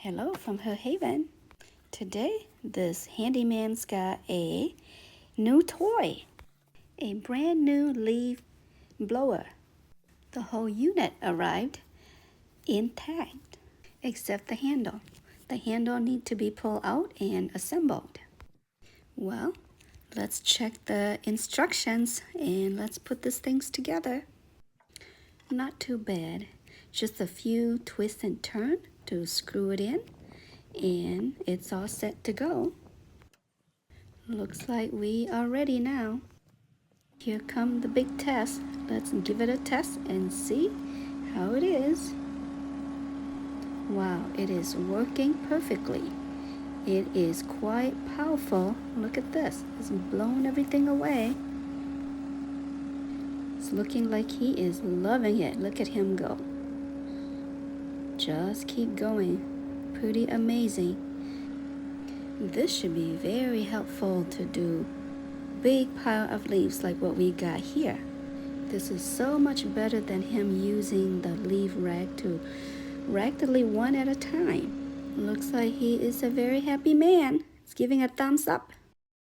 Hello from Her Haven. Today, this handyman's got a new toy, a brand new leaf blower. The whole unit arrived intact, except the handle. The handle needs to be pulled out and assembled. Well, let's check the instructions and let's put these things together. Not too bad, just a few twists and turns to screw it in, and it's all set to go. Looks like we are ready now. Here come the big test. Let's give it a test and see how it is. Wow, it is working perfectly. It is quite powerful. Look at this. It's blown everything away. It's looking like he is loving it. Look at him go. Just keep going. Pretty amazing. This should be very helpful to do big pile of leaves like what we got here. This is so much better than him using the leaf rag to rag the leaf one at a time. Looks like he is a very happy man. He's giving a thumbs up.